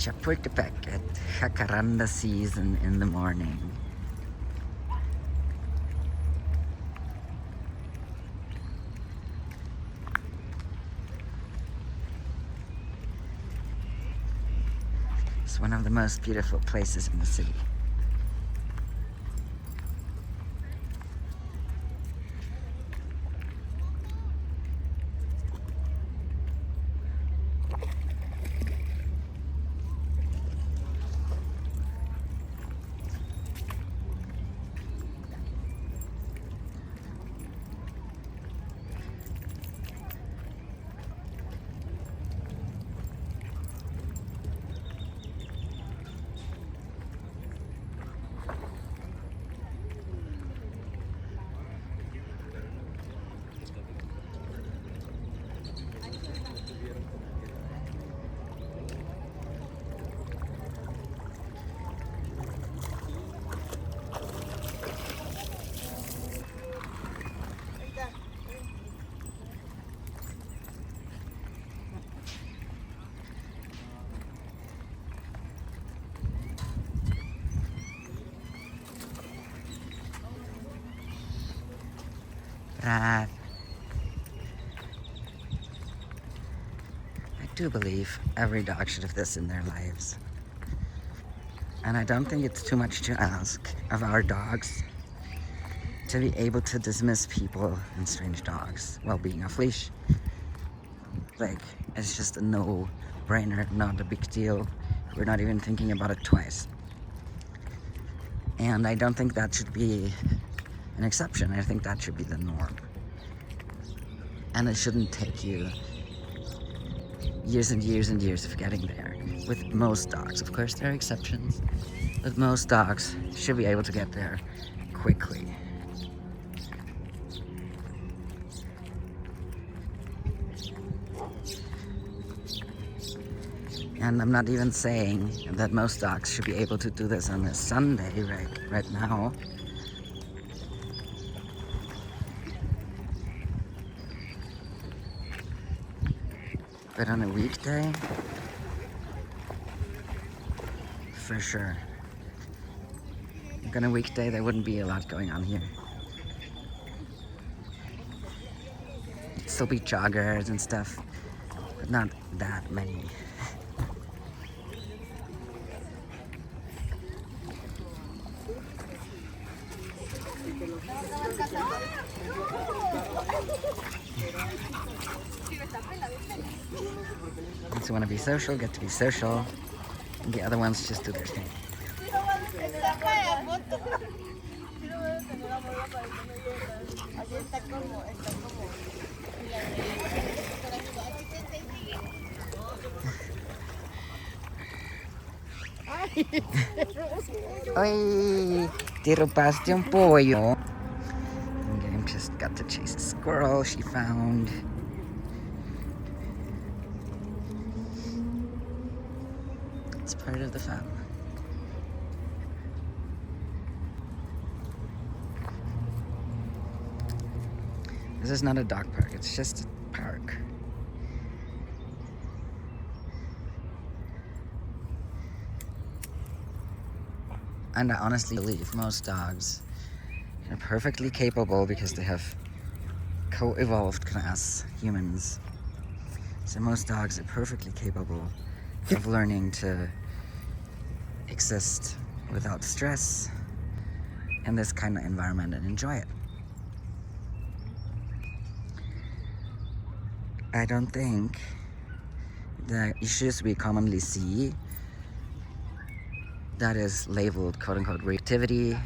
Chapultepec at jacaranda season in the morning. It's one of the most beautiful places in the city. I do believe every dog should have this in their lives. And I don't think it's too much to ask of our dogs to be able to dismiss people and strange dogs while being off leash. Like, it's just a no-brainer, not a big deal. We're not even thinking about it twice. And I don't think that should be an exception. I think that should be the norm. And it shouldn't take you years and years and years of getting there. With most dogs, of course there are exceptions, but most dogs should be able to get there quickly. And I'm not even saying that most dogs should be able to do this on a Sunday right now. But on a weekday, for sure. Like on a weekday, there wouldn't be a lot going on here. It'd still be joggers and stuff, but not that many. Those who want to be social get to be social, and the other ones just do their thing. Oi, ti rupaste un pollo. And Game just got to chase a squirrel she found. It's part of the fun. This is not a dog park, it's just a park. And I honestly believe most dogs are perfectly capable because they have co-evolved class humans. So most dogs are perfectly capable of learning to exist without stress in this kind of environment and enjoy it. I don't think the issues we commonly see that is labeled quote-unquote reactivity,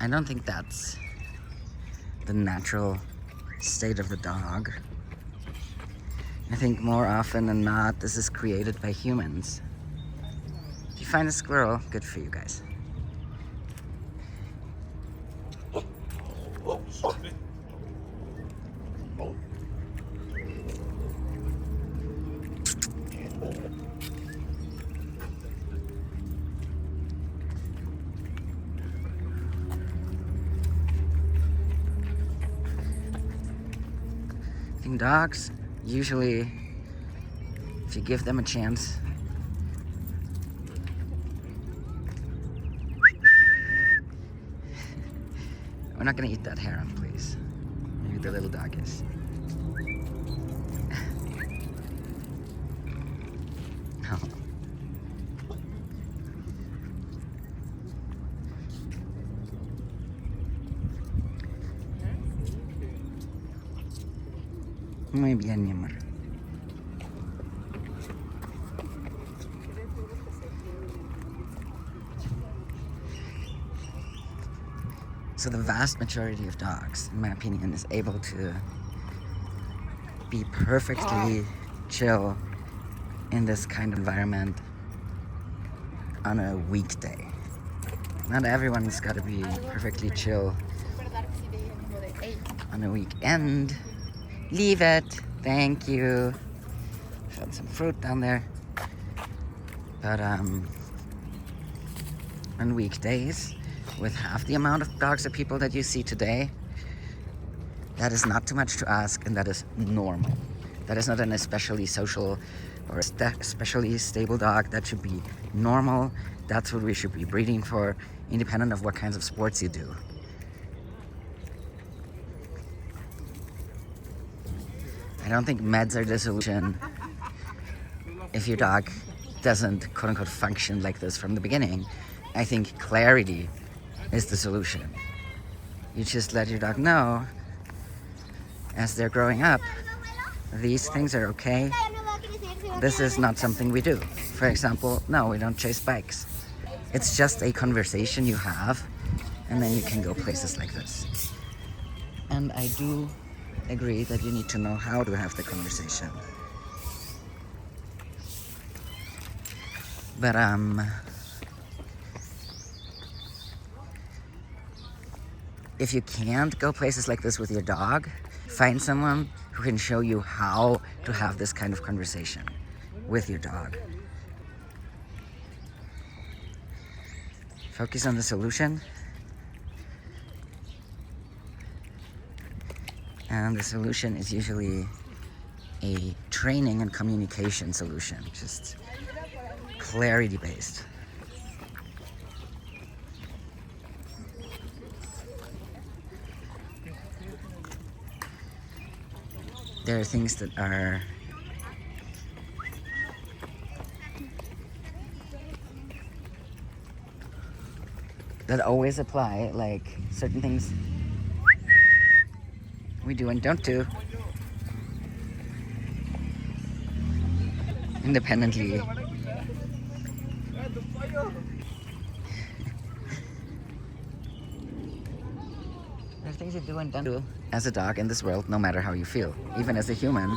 I don't think that's the natural state of the dog. I think more often than not, this is created by humans. If you find a squirrel, good for you guys. I think dogs, usually, if you give them a chance, We're not gonna eat that heron, please. Maybe the little dog is. No. Muy bien, mi amor. So the vast majority of dogs, in my opinion, is able to be perfectly chill in this kind of environment on a weekday. Not everyone's got to be perfectly chill on a weekend. Leave it. Thank you. Found some fruit down there. But on weekdays, with half the amount of dogs or people that you see today, that is not too much to ask, and that is normal. That is not an especially social or especially stable dog. That should be normal. That's what we should be breeding for, independent of what kinds of sports you do. I don't think meds are the solution if your dog doesn't quote-unquote function like this from the beginning. I think clarity is the solution. You just let your dog know as they're growing up, these things are okay. This is not something we do. For example, no, we don't chase bikes. It's just a conversation you have, and then you can go places like this. And I do agree that you need to know how to have the conversation. But if you can't go places like this with your dog, find someone who can show you how to have this kind of conversation with your dog. Focus on the solution. And the solution is usually a training and communication solution, just clarity based. There are things that always apply, like certain things we do and don't do independently. There are things you do and don't do as a dog in this world, no matter how you feel. Even as a human,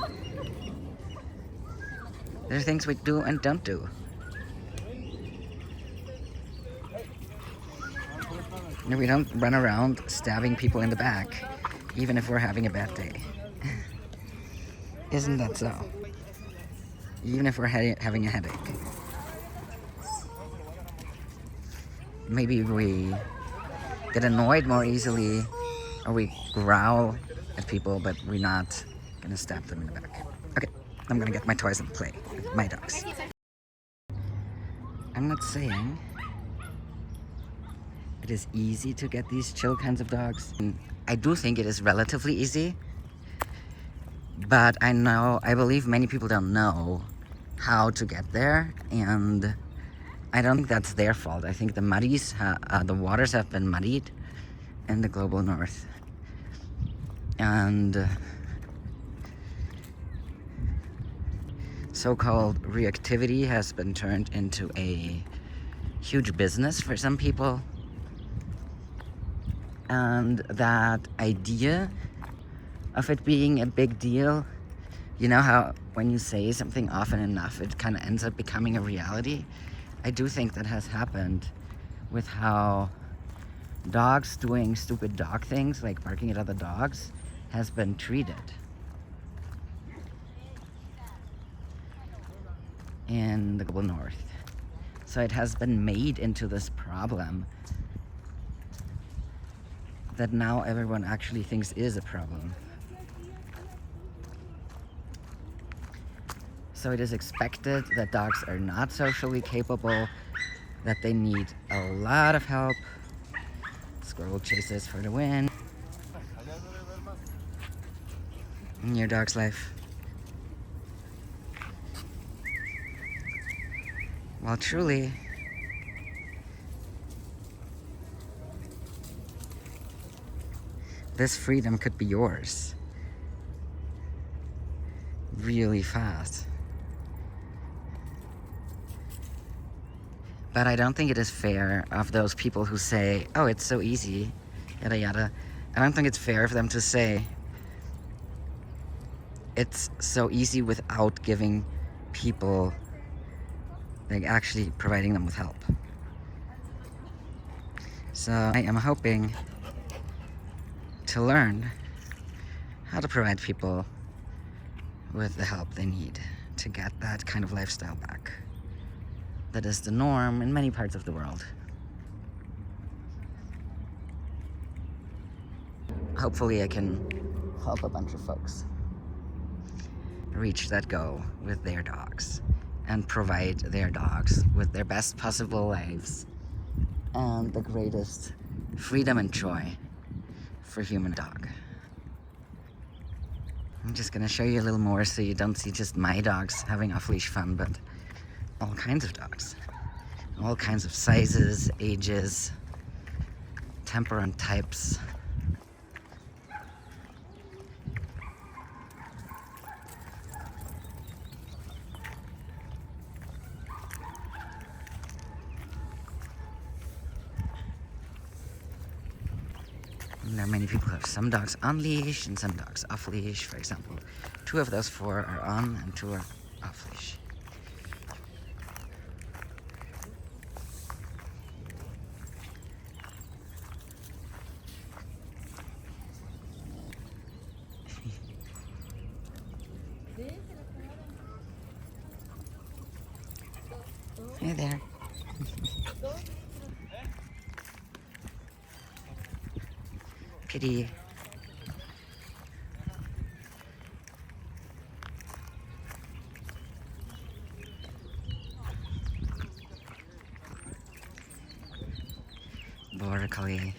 there are things we do and don't do. And we don't run around stabbing people in the back, even if we're having a bad day. Isn't that so? Even if we're having a headache. Maybe we get annoyed more easily, or we growl at people, but we're not gonna stab them in the back. Okay, I'm gonna get my toys and play with my dogs. I'm not saying it is easy to get these chill kinds of dogs. I do think it is relatively easy, but I believe many people don't know how to get there, and I don't think that's their fault. I think the waters have been muddied in the global north, and so-called reactivity has been turned into a huge business for some people. And that idea of it being a big deal, you know how when you say something often enough, it kind of ends up becoming a reality? I do think that has happened with how dogs doing stupid dog things, like barking at other dogs, has been treated in the global north. So it has been made into this problem that now everyone actually thinks is a problem. So it is expected that dogs are not socially capable, that they need a lot of help. Squirrel chases for the win. in your dog's life? Well, truly, this freedom could be yours really fast. But I don't think it is fair of those people who say, oh, it's so easy, yada yada. I don't think it's fair for them to say it's so easy without giving people, like, actually providing them with help. So I am hoping to learn how to provide people with the help they need to get that kind of lifestyle back. That is the norm in many parts of the world. Hopefully I can help a bunch of folks reach that goal with their dogs and provide their dogs with their best possible lives and the greatest freedom and joy for human dog. I'm just gonna show you a little more so you don't see just my dogs having off-leash fun, but all kinds of dogs. All kinds of sizes, ages, temperament types. There are many people who have some dogs on leash and some dogs off leash. For example, 2 of those 4 are on and 2 are off leash. Hey there. Kitty. Border collie.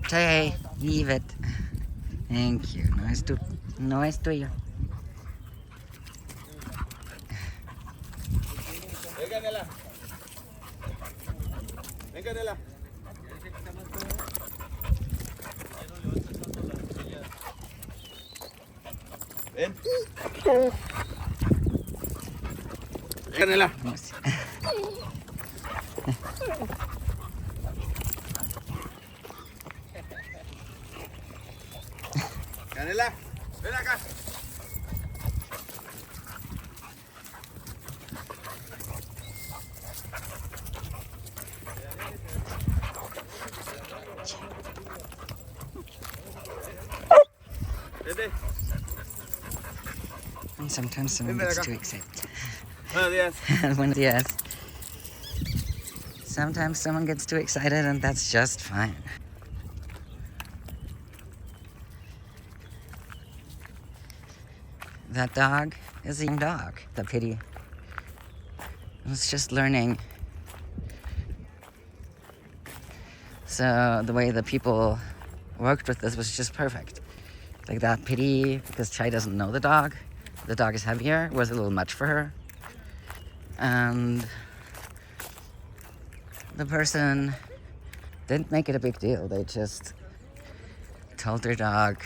Say, leave it. Thank you. Nice to you. Venga, Nela. Venga, Nela. Ven. Venga, Nela. Canela, ven acá. Vete. And sometimes someone gets too excited. Buenos días. Buenos días. Sometimes someone gets too excited, and that's just fine. That dog is a young dog. The pity. It's just learning. So the way the people worked with this was just perfect. Like that pity, because Chai doesn't know the dog is heavier, was a little much for her. And the person didn't make it a big deal. They just told their dog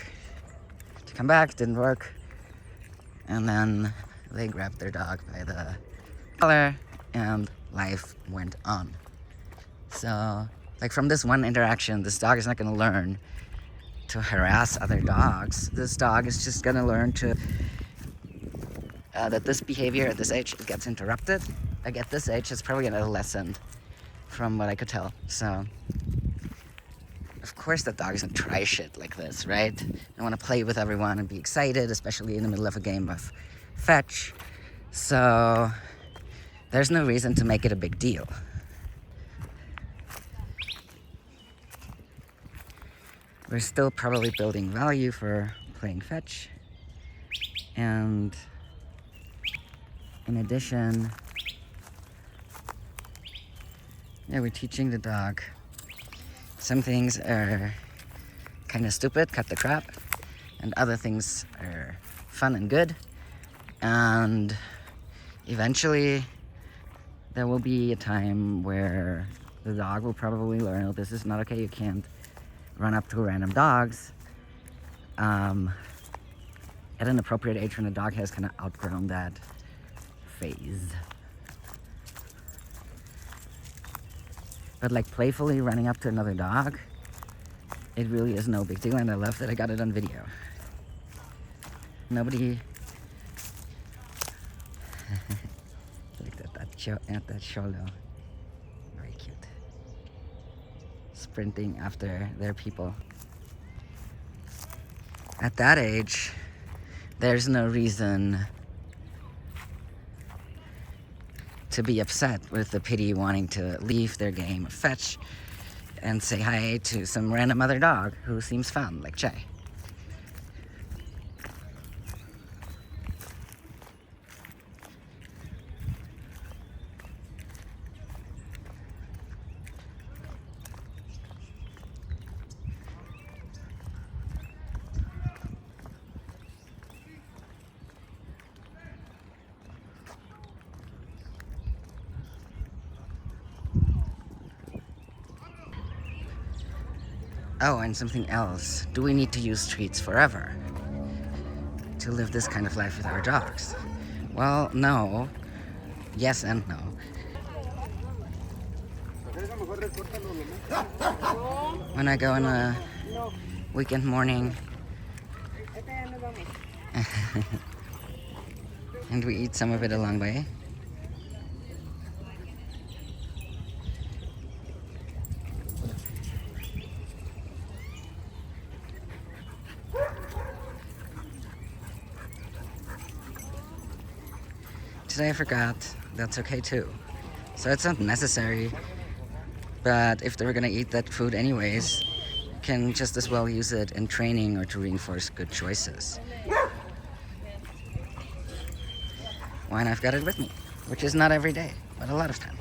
to come back, didn't work. And then they grabbed their dog by the collar and life went on. So, like, from this one interaction, this dog is not gonna learn to harass other dogs. This dog is just gonna learn to that this behavior at this age, it gets interrupted. Like at this age, it's probably an adolescent from what I could tell. So, of course that dog doesn't try shit like this, right? They want to play with everyone and be excited, especially in the middle of a game of fetch. So, there's no reason to make it a big deal. we're still probably building value for playing fetch. And in addition, yeah, we're teaching the dog. Some things are kind of stupid, cut the crap, and other things are fun and good. And eventually, there will be a time where the dog will probably learn, oh, this is not okay, you can't run up to random dogs. At an appropriate age when the dog has kind of outgrown that phase. But like playfully running up to another dog, it really is no big deal, and I love that I got it on video. Nobody looked at that cholo. Very cute. Sprinting after their people. At that age, there's no reason to be upset with the pity wanting to leave their game of fetch and say hi to some random other dog who seems fun, like Jay. Oh, and something else. Do we need to use treats forever to live this kind of life with our dogs? Well, no. Yes and no. When I go on a weekend morning and we eat some of it along the way, today I forgot, that's okay too. So it's not necessary, but if they were gonna eat that food anyways, you can just as well use it in training or to reinforce good choices. Why not? I've got it with me, which is not every day, but a lot of time.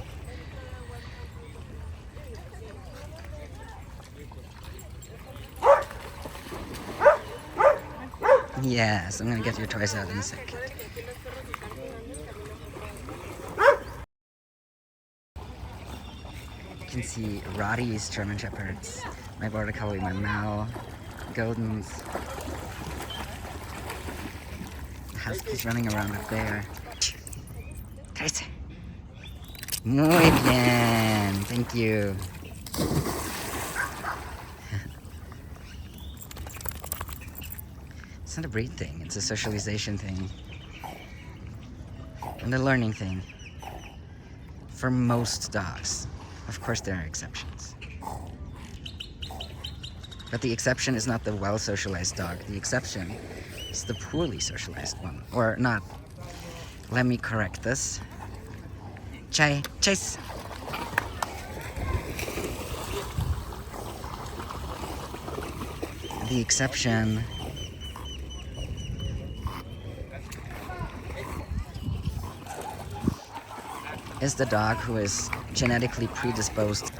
Yes, I'm gonna get your toys out in a second. You can see Roddy's German Shepherds, my Border Collie, my Mal, Godens. The Husky's running around up there. Tracy. Muy bien, thank you. It's not a breed thing, it's a socialization thing. And a learning thing. For most dogs. Of course there are exceptions. But the exception is not the well-socialized dog. The exception is the poorly socialized one. Or not. Let me correct this. Chase! The exception is the dog who is genetically predisposed.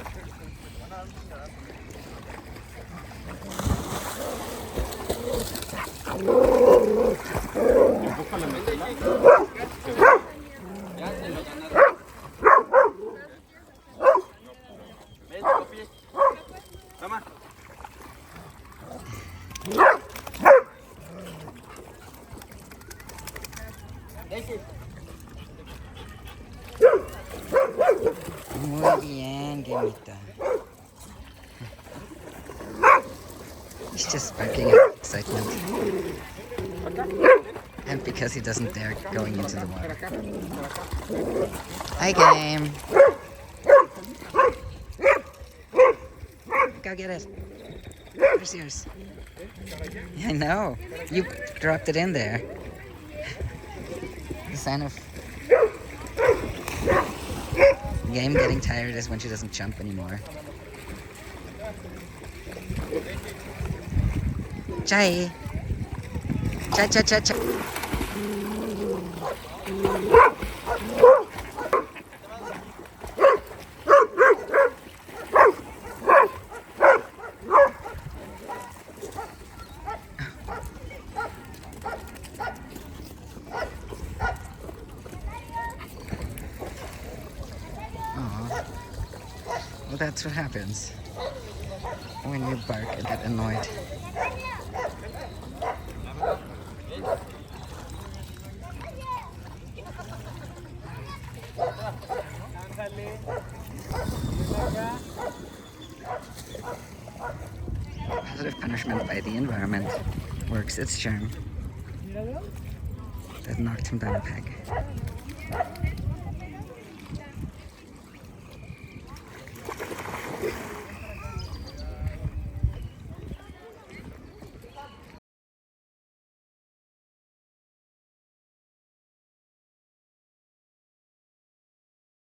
Muy bien, Gemita. He's just barking out excitement. And because he doesn't dare going into the water. Hi, Game. Go get it. Where's yours? I know. You dropped it in there. The sign of Game getting tired is when she doesn't jump anymore. Chay. Chay, chay, chay, chay. Well, that's what happens when you bark and get annoyed. Positive punishment by the environment works its charm. That knocked him down a peg.